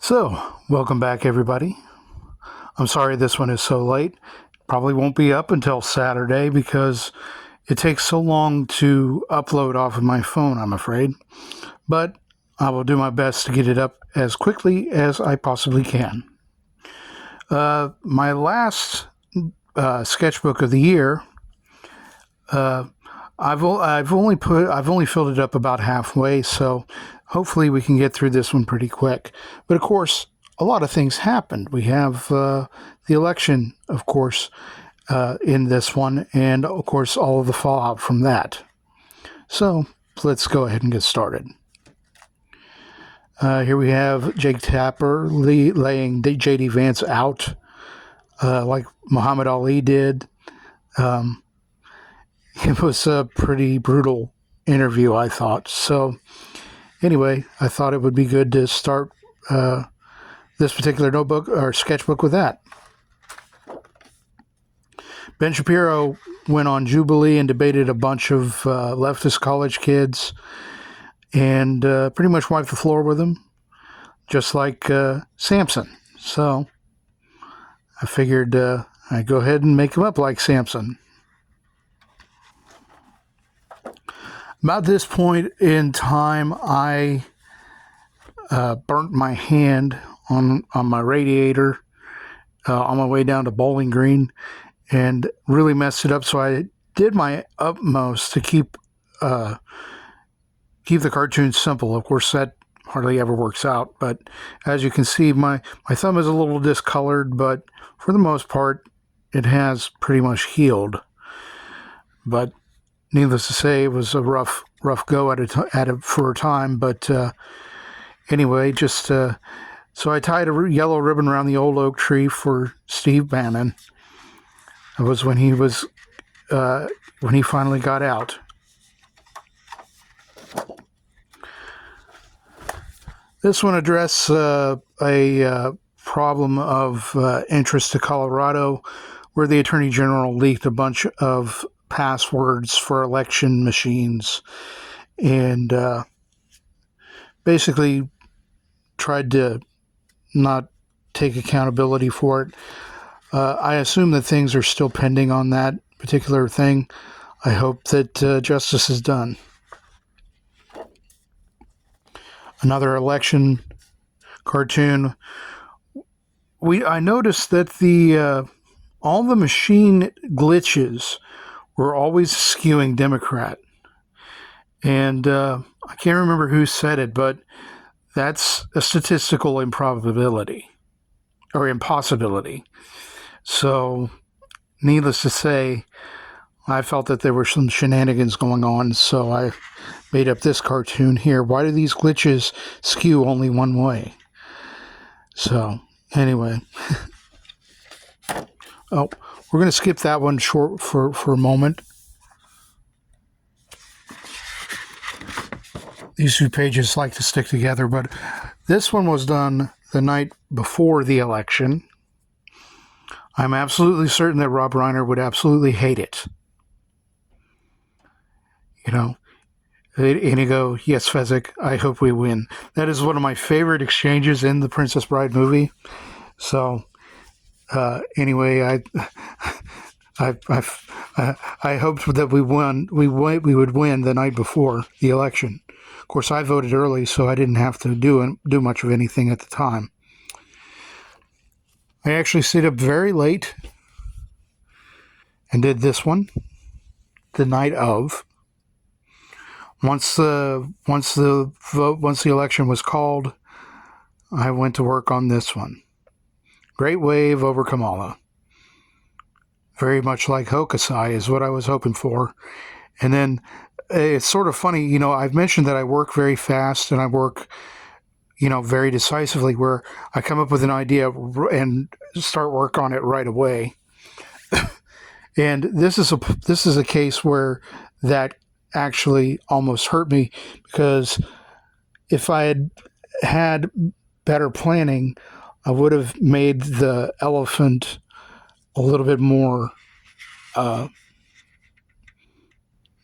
So, welcome back, everybody. I'm sorry this one is so late. Probably won't be up until Saturday because it takes so long to upload off of my phone, I'm afraid. But I will do my best to get it up as quickly as I possibly can. My last sketchbook of the year, I've only filled it up about halfway, so hopefully we can get through this one pretty quick. But of course, a lot of things happened. We have the election, of course, in this one, and of course all of the fallout from that. So let's go ahead and get started. Here we have Jake Tapper laying J.D. Vance out like Muhammad Ali did. It was a pretty brutal interview, I thought. So anyway, I thought it would be good to start this particular notebook or sketchbook with that. Ben Shapiro went on Jubilee and debated a bunch of leftist college kids and pretty much wiped the floor with them, just like Samson. So I figured I'd go ahead and make him up like Samson. About this point in time, I burnt my hand on my radiator on my way down to Bowling Green and really messed it up. So I did my utmost to keep the cartoon simple. Of course, that hardly ever works out. But as you can see, my thumb is a little discolored, but for the most part, it has pretty much healed. But needless to say, it was a rough go at it for a time. But anyway, just so I tied a yellow ribbon around the old oak tree for Steve Bannon. It was when he finally got out. This one addressed a problem of interest to Colorado, where the Attorney General leaked a bunch of passwords for election machines and basically tried to not take accountability for it. I assume that things are still pending on that particular thing. I hope that justice is done. Another election cartoon. I noticed that all the machine glitches were always skewing Democrat. And I can't remember who said it, but that's a statistical improbability or impossibility. So, needless to say, I felt that there were some shenanigans going on, so I made up this cartoon here. Why do these glitches skew only one way? So, anyway. Oh, we're going to skip that one short for a moment. These two pages like to stick together, but this one was done the night before the election. I'm absolutely certain that Rob Reiner would absolutely hate it. You know, and you go, yes, Fezzik, I hope we win. That is one of my favorite exchanges in the Princess Bride movie. So, anyway, I hoped that we would win the night before the election. Of course, I voted early, so I didn't have to do much of anything at the time. I actually stayed up very late and did this one the night of. Once the election was called, I went to work on this one. Great Wave over Kamala. Very much like Hokusai is what I was hoping for. And then it's sort of funny, I've mentioned that I work very fast and I work, very decisively, where I come up with an idea and start work on it right away. And this is a case where that actually almost hurt me, because if I had better planning, I would have made the elephant a little bit more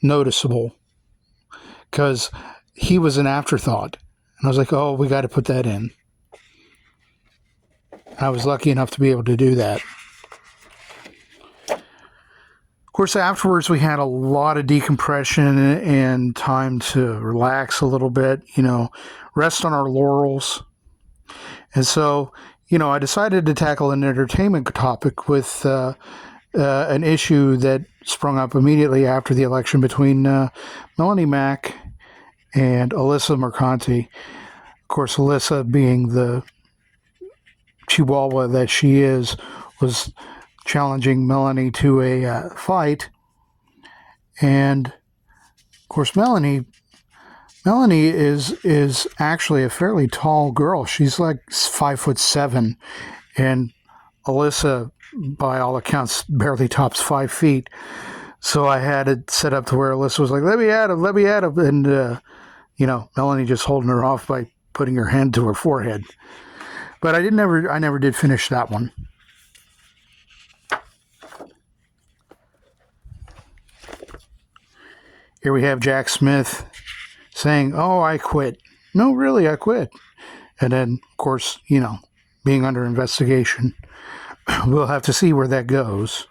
noticeable, because he was an afterthought. And I was like, oh, we got to put that in. I was lucky enough to be able to do that. Of course, afterwards we had a lot of decompression and time to relax a little bit, rest on our laurels. And so, I decided to tackle an entertainment topic with an issue that sprung up immediately after the election between Melanie Mack and Alyssa Mercanti. Of course, Alyssa, being the chihuahua that she is, was challenging Melanie to a fight. And of course, Melanie is actually a fairly tall girl. She's like 5'7", and Alyssa, by all accounts, barely tops 5 feet. So I had it set up to where Alyssa was like, let me at him. And, Melanie just holding her off by putting her hand to her forehead. But I never did finish that one. Here we have Jack Smith saying, "Oh, I quit." No, really, I quit. And then, of course, being under investigation, we'll have to see where that goes.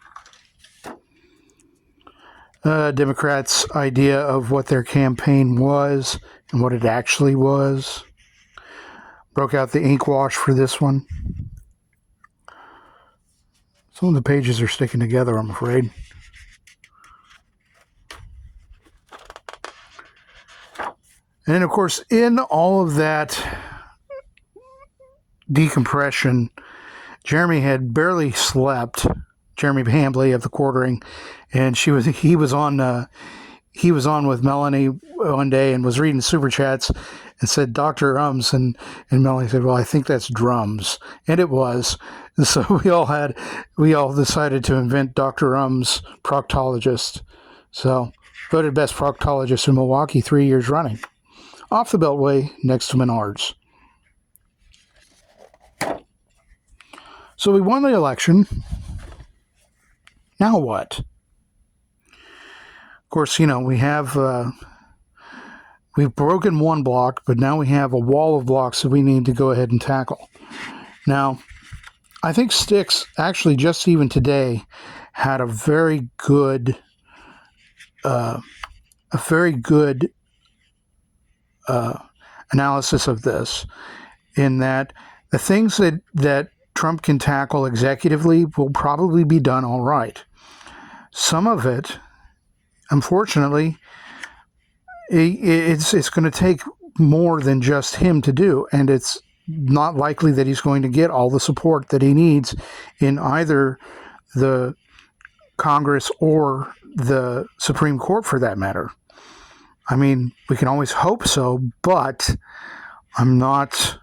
Democrats' idea of what their campaign was and what it actually was. Broke out the ink wash for this one. Some of the pages are sticking together, I'm afraid. And then, of course, in all of that decompression, Jeremy had barely slept. Jeremy Hambley of the Quartering, and he was on with Melanie one day and was reading super chats and said Dr. Ums, and Melanie said, "Well, I think that's drums," and it was. And so we all decided to invent Dr. Ums proctologist. So voted best proctologist in Milwaukee 3 years running. Off the Beltway, next to Menards. So we won the election. Now what? Of course, we've broken one block, but now we have a wall of blocks that we need to go ahead and tackle. Now, I think Styx actually just even today had a very good analysis of this, in that the things that Trump can tackle executively will probably be done all right. Some of it, unfortunately, it's going to take more than just him to do, and it's not likely that he's going to get all the support that he needs in either the Congress or the Supreme Court, for that matter. I mean, we can always hope so, but I'm not.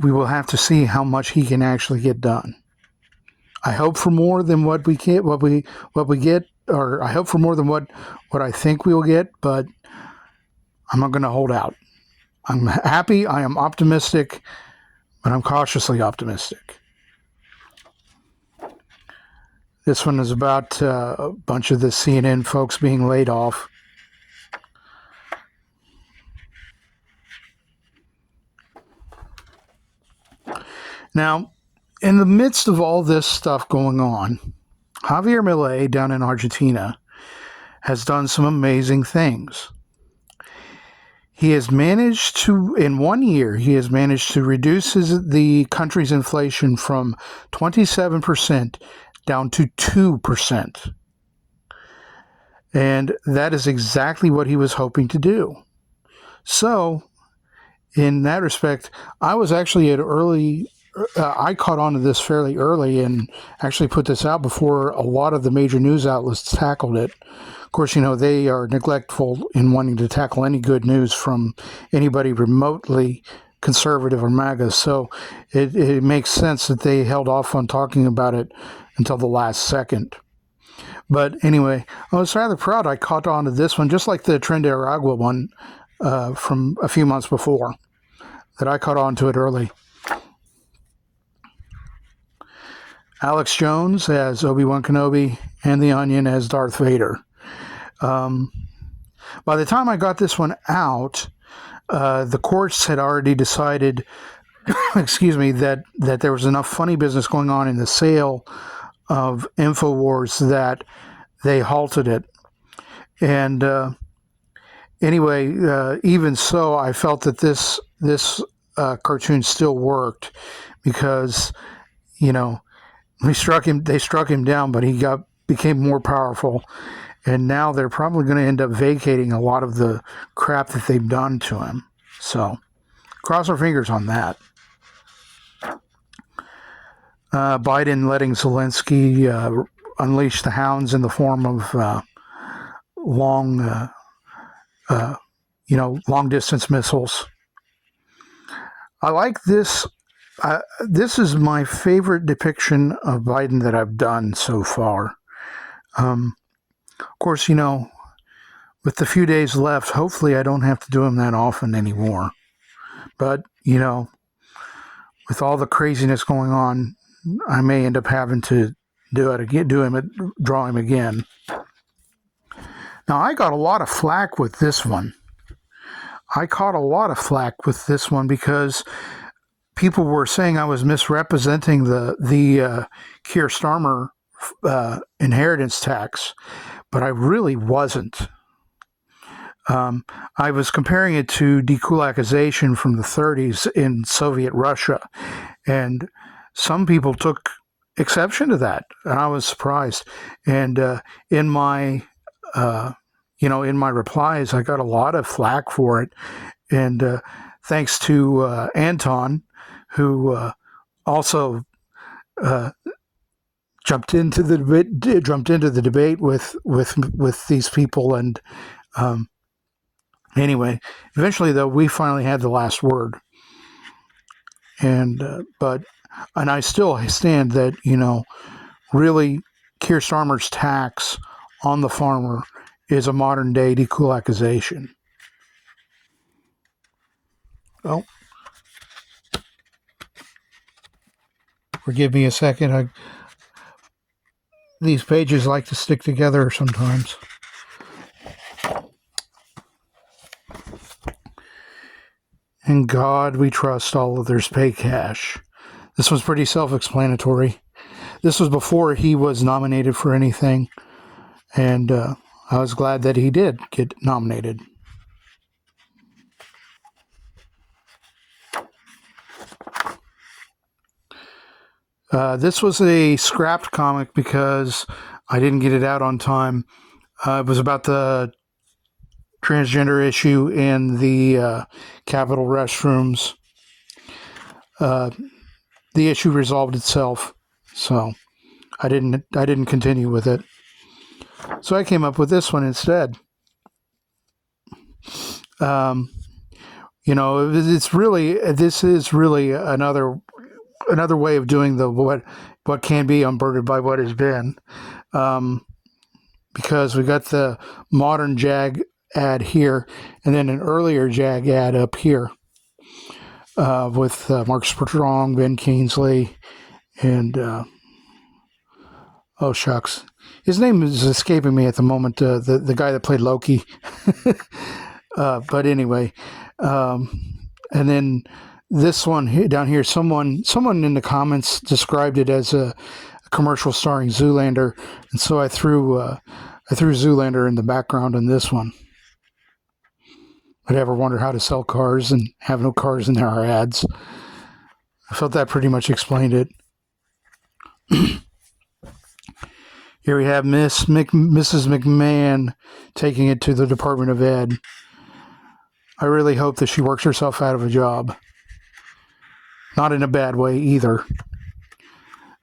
We will have to see how much he can actually get done. I hope for more than what we get, or I hope for more than what I think we will get, but I'm not going to hold out. I'm happy. I am optimistic, but I'm cautiously optimistic. This one is about a bunch of the CNN folks being laid off. Now, in the midst of all this stuff going on, Javier Milei down in Argentina has done some amazing things. He has managed to, in 1 year, reduce the country's inflation from 27% down to 2%. And that is exactly what he was hoping to do. So, in that respect, I was actually I caught on to this fairly early and actually put this out before a lot of the major news outlets tackled it. Of course, they are neglectful in wanting to tackle any good news from anybody remotely conservative or MAGA. So it makes sense that they held off on talking about it until the last second. But anyway, I was rather proud I caught on to this one, just like the Tren de Aragua one from a few months before, that I caught on to it early. Alex Jones as Obi-Wan Kenobi, and The Onion as Darth Vader. By the time I got this one out, the courts had already decided excuse me, that there was enough funny business going on in the sale of InfoWars that they halted it. And anyway, even so, I felt that this cartoon still worked because, you know, they struck him down, but he became more powerful. And now they're probably going to end up vacating a lot of the crap that they've done to him. So, cross our fingers on that. Biden letting Zelensky unleash the hounds in the form of long distance missiles. I like this. This is my favorite depiction of Biden that I've done so far. Of course, with the few days left, hopefully I don't have to do him that often anymore. But, with all the craziness going on, I may end up having to draw him again. Now, I got a lot of flack with this one. I caught a lot of flack with this one because people were saying I was misrepresenting the Keir Starmer inheritance tax, but I really wasn't. I was comparing it to dekulakization from the 30s in Soviet Russia, and some people took exception to that, and I was surprised. And in my replies, I got a lot of flack for it, and thanks to Anton, who also jumped into the debate with these people, and anyway, eventually though we finally had the last word, and I still stand that really Keir Starmer's tax on the farmer is a modern day dekulakization. Oh, forgive me a second. These pages like to stick together sometimes. In God we trust, all others pay cash. This was pretty self-explanatory. This was before he was nominated for anything, and I was glad that he did get nominated. This was a scrapped comic because I didn't get it out on time. It was about the transgender issue in the Capitol restrooms. The issue resolved itself, so I didn't continue with it. So I came up with this one instead. This is really another way of doing what can be unburdened by what has been, because we got the modern JAG ad here, and then an earlier JAG ad up here with Mark Strong, Ben Kingsley, and oh shucks, his name is escaping me at the moment. The guy that played Loki, but anyway, and then this one here, down here, someone in the comments described it as a commercial starring Zoolander, and so I threw Zoolander in the background on this one. I'd ever wonder how to sell cars and have no cars in our ads. I felt that pretty much explained it. Here we have Mrs. McMahon taking it to the Department of Ed. I really hope that she works herself out of a job. Not in a bad way either.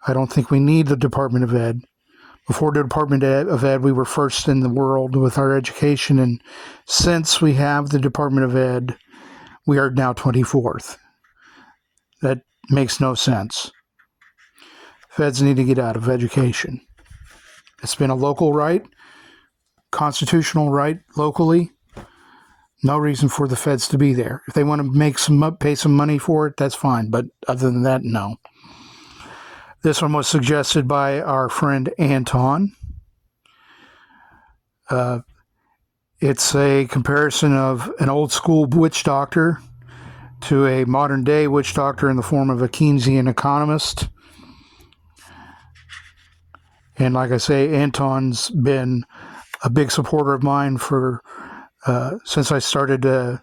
I don't think we need the Department of Ed. Before the Department of Ed, we were first in the world with our education, and since we have the Department of Ed, we are now 24th. That makes no sense. Feds need to get out of education. It's been a local right, constitutional right locally. No reason for the feds to be there. If they want to pay some money for it, that's fine. But other than that, no. This one was suggested by our friend Anton. It's a comparison of an old school witch doctor to a modern day witch doctor in the form of a Keynesian economist. And like I say, Anton's been a big supporter of mine for since I started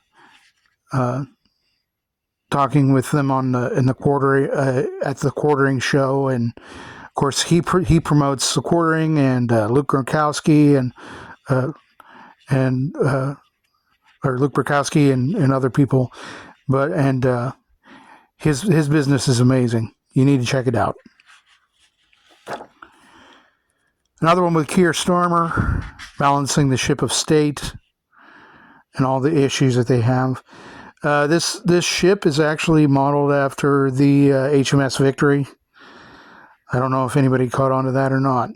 talking with them on at the quartering show, and of course he promotes the quartering, and Luke Gronkowski or Luke Rudkowsky and other people, his business is amazing. You need to check it out. Another one with Keir Starmer, balancing the ship of state and all the issues that they have. This ship is actually modeled after the HMS Victory. I don't know if anybody caught on to that or not.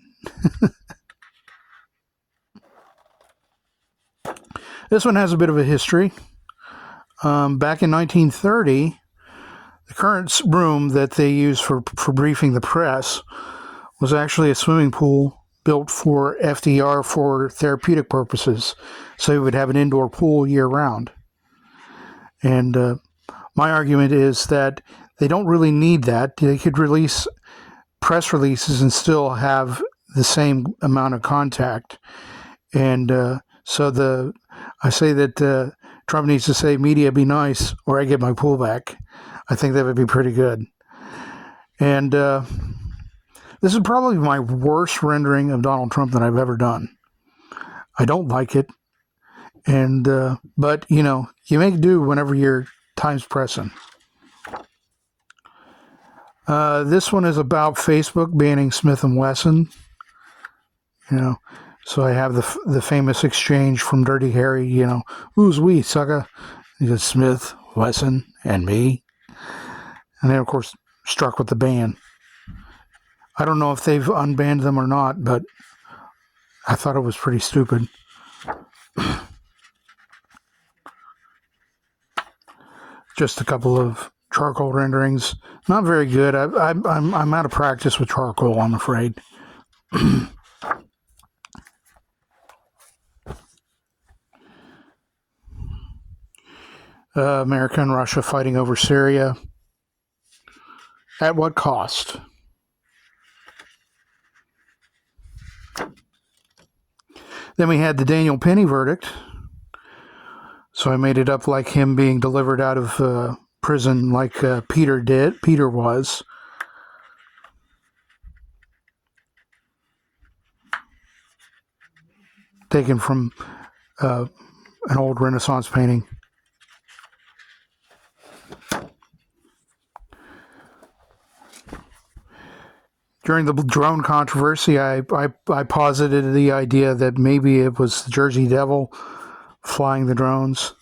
This one has a bit of a history. Back in 1930, the current room that they use for briefing the press was actually a swimming pool built for FDR for therapeutic purposes. So you would have an indoor pool year-round. And my argument is that they don't really need that. They could release press releases and still have the same amount of contact. And I say that Trump needs to say, media be nice, or I get my pool back. I think that would be pretty good. And this is probably my worst rendering of Donald Trump that I've ever done. I don't like it. And but, you make do whenever your time's pressing. This one is about Facebook banning Smith & Wesson. So I have the famous exchange from Dirty Harry, who's we, sucker? He says, Smith, Wesson, and me. And then, of course, struck with the ban. I don't know if they've unbanned them or not, but I thought it was pretty stupid. Just a couple of charcoal renderings. Not very good. I'm out of practice with charcoal, I'm afraid. America and Russia fighting over Syria. At what cost? Then we had the Daniel Penny verdict. So I made it up like him being delivered out of prison like Peter was. Taken from an old Renaissance painting. During the drone controversy, I posited the idea that maybe it was the Jersey Devil flying the drones.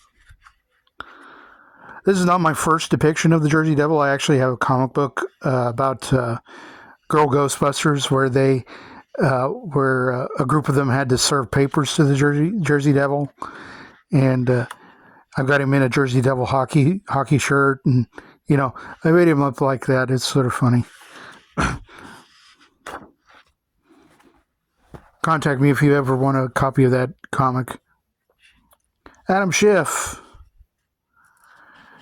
This is not my first depiction of the Jersey Devil. I actually have a comic book about Girl Ghostbusters where a group of them had to serve papers to the Jersey Devil, and I've got him in a Jersey Devil hockey shirt, and I made him up like that. It's sort of funny. Contact me if you ever want a copy of that comic. Adam Schiff,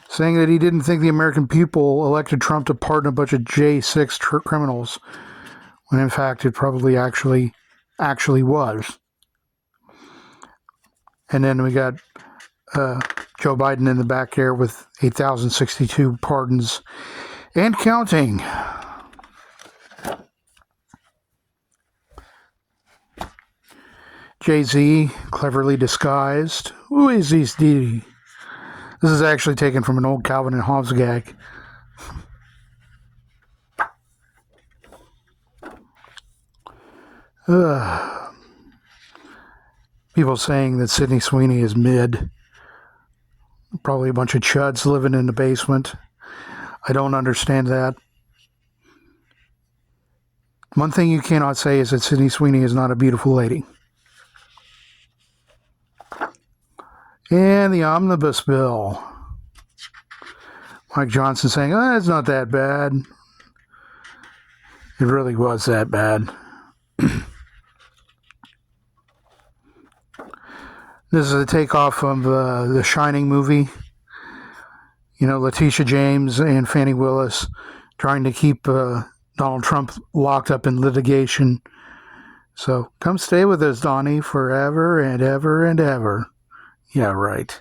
saying that he didn't think the American people elected Trump to pardon a bunch of J6 criminals, when in fact it probably actually was. And then we got Joe Biden in the back there with 8,062 pardons and counting. Jay-Z, cleverly disguised. Who is this D? This is actually taken from an old Calvin and Hobbes gag. People saying that Sydney Sweeney is mid. Probably a bunch of chuds living in the basement. I don't understand that. One thing you cannot say is that Sydney Sweeney is not a beautiful lady. And the omnibus bill. Mike Johnson saying, it's not that bad. It really was that bad. This is a takeoff of the Shining movie. Letitia James and Fannie Willis trying to keep Donald Trump locked up in litigation. So come stay with us, Donnie, forever and ever and ever. Yeah, right.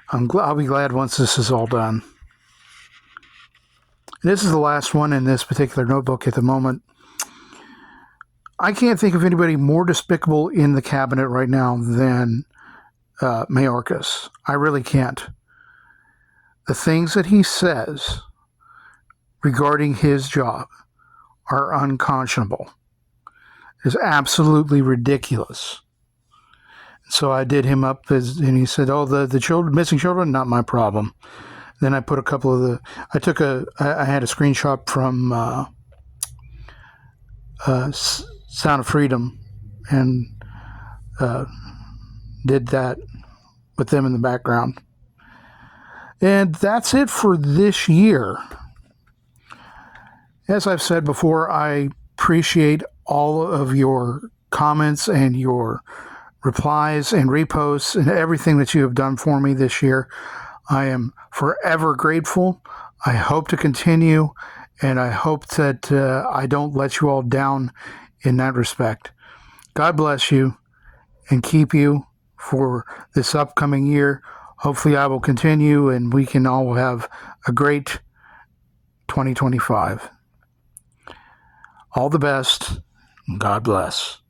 I'll be glad once this is all done. This is the last one in this particular notebook at the moment. I can't think of anybody more despicable in the cabinet right now than Mayorkas. I really can't. The things that he says regarding his job are unconscionable. It's absolutely ridiculous. So I did him up, and he said, "Oh, the children, missing children, not my problem." Then I put a couple of I had a screenshot from Sound of Freedom, and did that with them in the background. And that's it for this year. As I've said before, I appreciate all of your comments and your replies and reposts and everything that you have done for me this year. I am forever grateful. I hope to continue, and I hope that I don't let you all down in that respect. God bless you and keep you for this upcoming year. Hopefully I will continue and we can all have a great 2025. All the best. God bless.